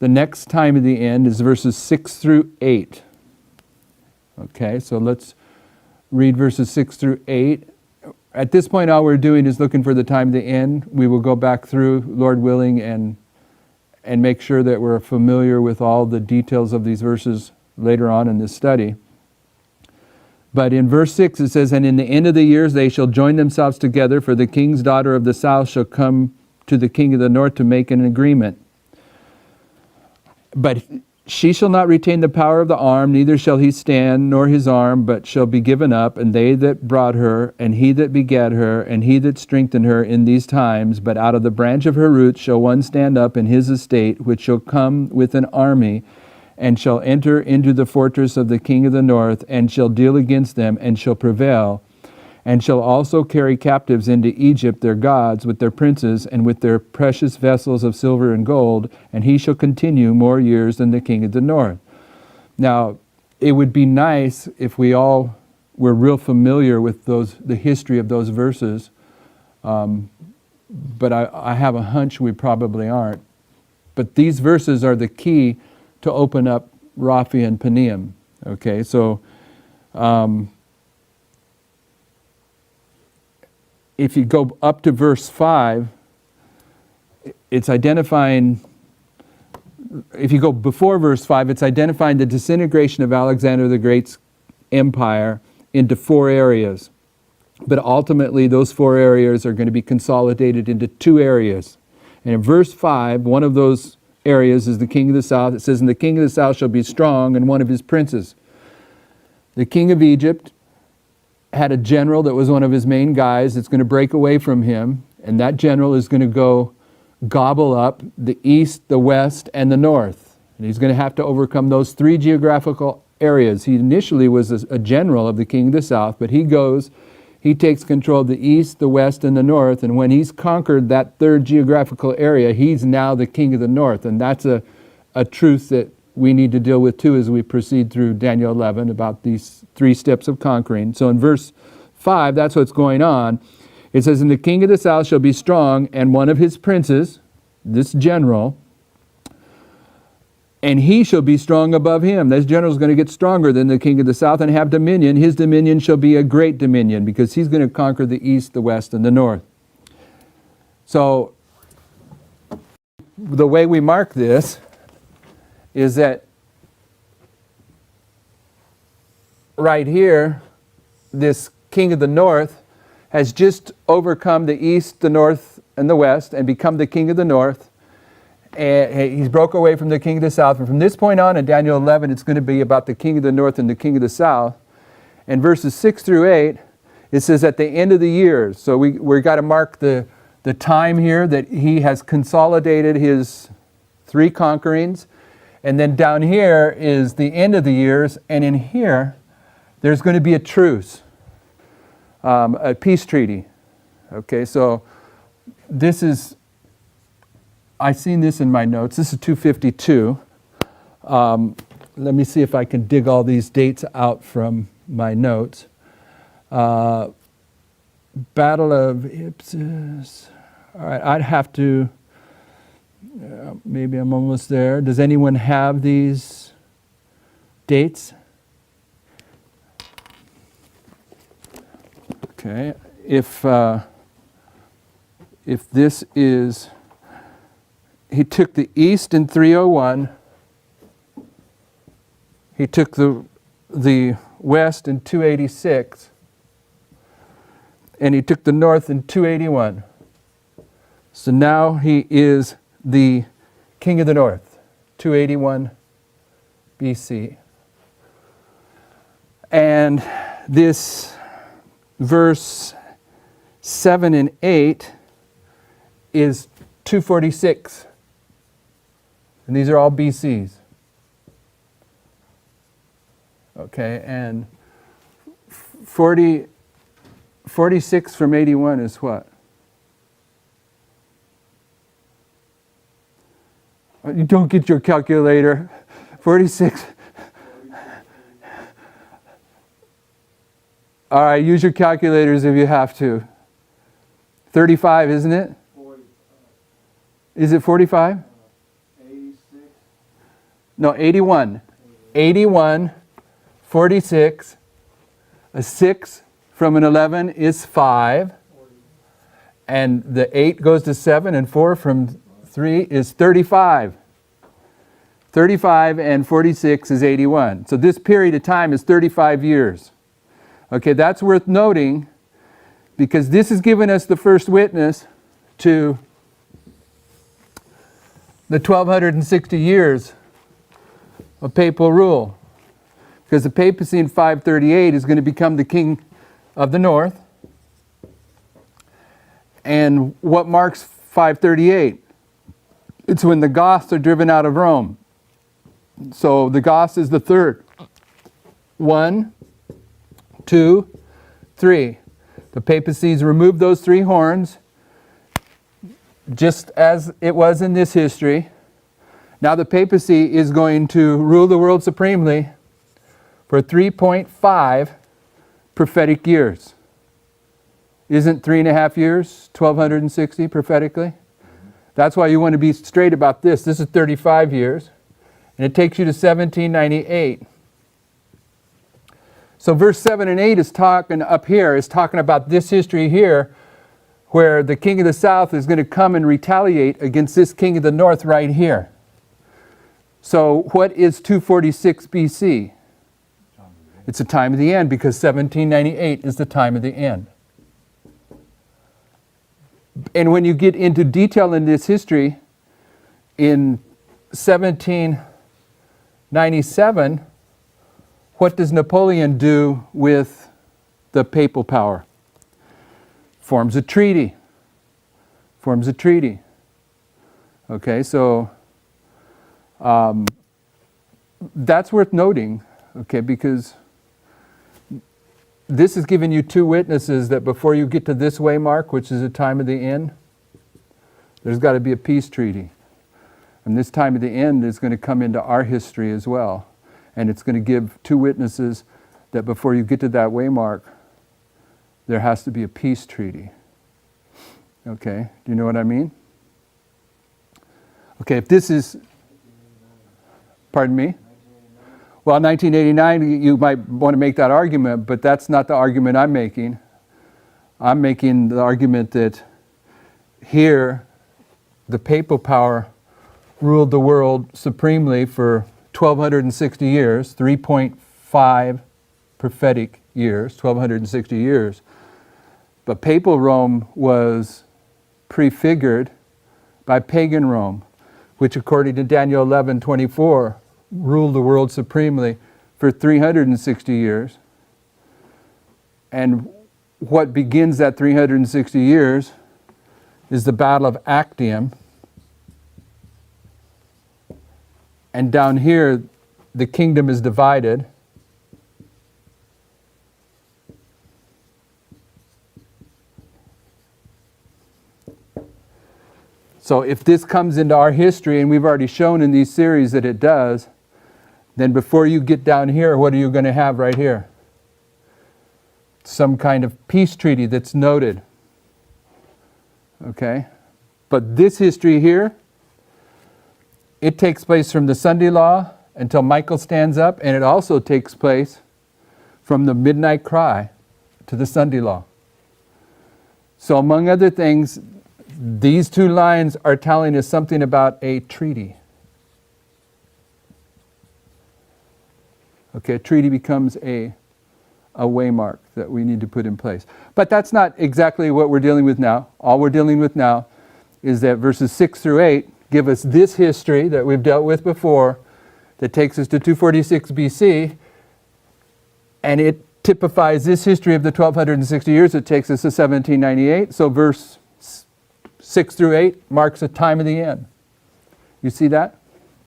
The next time of the end is verses 6 through 8. Okay, so let's read verses 6 through 8. At this point, all we're doing is looking for the time of the end. We will go back through, Lord willing, and make sure that we're familiar with all the details of these verses later on in this study. But in verse 6 it says, "And in the end of the years they shall join themselves together, for the king's daughter of the south shall come to the king of the north to make an agreement. But she shall not retain the power of the arm, neither shall he stand, nor his arm, but shall be given up, and they that brought her, and he that begat her, and he that strengthened her in these times. But out of the branch of her roots shall one stand up in his estate, which shall come with an army, and shall enter into the fortress of the king of the north, and shall deal against them, and shall prevail, and shall also carry captives into Egypt their gods, with their princes, and with their precious vessels of silver and gold, and he shall continue more years than the king of the north." Now, it would be nice if we all were real familiar with the history of those verses, but I have a hunch we probably aren't. But these verses are the key to open up Raphi and Peniam. Okay, so if you go up to verse 5, it's identifying, if you go before verse 5, it's identifying the disintegration of Alexander the Great's empire into 4 areas. But ultimately, those 4 areas are going to be consolidated into 2 areas. And in verse 5, one of those areas is the king of the south. It says, "And the king of the south shall be strong, and one of his princes." The king of Egypt had a general that was one of his main guys that's going to break away from him, and that general is going to go gobble up the east, the west, and the north. And he's going to have to overcome those 3 geographical areas. He initially was a general of the king of the south, but he takes control of the east, the west, and the north, and when he's conquered that 3rd geographical area, he's now the king of the north. And that's a truth that we need to deal with too as we proceed through Daniel 11 about these 3 steps of conquering. So in verse 5, that's what's going on. It says, "And the king of the south shall be strong, and one of his princes," this general, "and he shall be strong above him." This general is going to get stronger than the king of the south and have dominion. His dominion shall be a great dominion, because he's going to conquer the east, the west, and the north. So the way we mark this is that right here, this king of the north has just overcome the east, the north, and the west, and become the king of the north. And he's broke away from the king of the south. And from this point on in Daniel 11, it's going to be about the king of the north and the king of the south. And verses 6 through 8, it says at the end of the years. So we've got to mark the time here that he has consolidated his 3 conquerings. And then down here is the end of the years. And in here, there's going to be a truce, a peace treaty. Okay, so this is, I've seen this in my notes. This is 252. Let me see if I can dig all these dates out from my notes. Battle of Ipsus. All right, I'd have to, maybe I'm almost there. Does anyone have these dates? Okay, if this is, he took the east in 301, he took the west in 286, and he took the north in 281. So now he is the king of the north, 281 BC. And this verse 7 and 8 is 246. And these are all BCs. Okay, and 46 from 81 is what? You don't get your calculator. 46. All right, use your calculators if you have to. 35, isn't it? 45. Is it 45? 86. No, 81. 81, 46. A 6 from an 11 is 5. And the 8 goes to 7, and 4 from 3 is 35. 35 and 46 is 81. So this period of time is 35 years. Okay, that's worth noting because this has given us the first witness to the 1260 years of papal rule. Because the papacy in 538 is going to become the king of the north. And what marks 538? It's when the Goths are driven out of Rome. So the Goths is the third. 1, 2, 3. The papacy's removed those 3 horns, just as it was in this history. Now the papacy is going to rule the world supremely for 3.5 prophetic years. Isn't 3.5 years, 1260 prophetically? That's why you want to be straight about this. This is 35 years. And it takes you to 1798. So verse 7 and 8 is talking up here, is talking about this history here, where the king of the south is going to come and retaliate against this king of the north right here. So what is 246 BC? It's the time of the end, because 1798 is the time of the end. And when you get into detail in this history, in 1797, what does Napoleon do with the papal power? Forms a treaty. Forms a treaty. Okay, so that's worth noting, okay, because this is giving you 2 witnesses that before you get to this waymark, which is the time of the end, there's got to be a peace treaty. And this time of the end is going to come into our history as well. And it's going to give 2 witnesses that before you get to that waymark, there has to be a peace treaty. Okay, do you know what I mean? Okay, if this is, pardon me? Well, 1989, you might want to make that argument, but that's not the argument I'm making. I'm making the argument that here, the papal power ruled the world supremely for 1260 years, 3.5 prophetic years, 1260 years. But papal Rome was prefigured by pagan Rome, which according to Daniel 11:24, ruled the world supremely for 360 years. And what begins that 360 years is the Battle of Actium. And down here, the kingdom is divided. So if this comes into our history, and we've already shown in these series that it does, then before you get down here, what are you going to have right here? Some kind of peace treaty that's noted. Okay? But this history here, it takes place from the Sunday law until Michael stands up, and it also takes place from the midnight cry to the Sunday law. So among other things, these 2 lines are telling us something about a treaty. Okay, a treaty becomes a waymark that we need to put in place. But that's not exactly what we're dealing with now. All we're dealing with now is that verses 6 through 8 give us this history that we've dealt with before that takes us to 246 BC, and it typifies this history of the 1260 years. It takes us to 1798. So verse 6 through 8 marks the time of the end. You see that?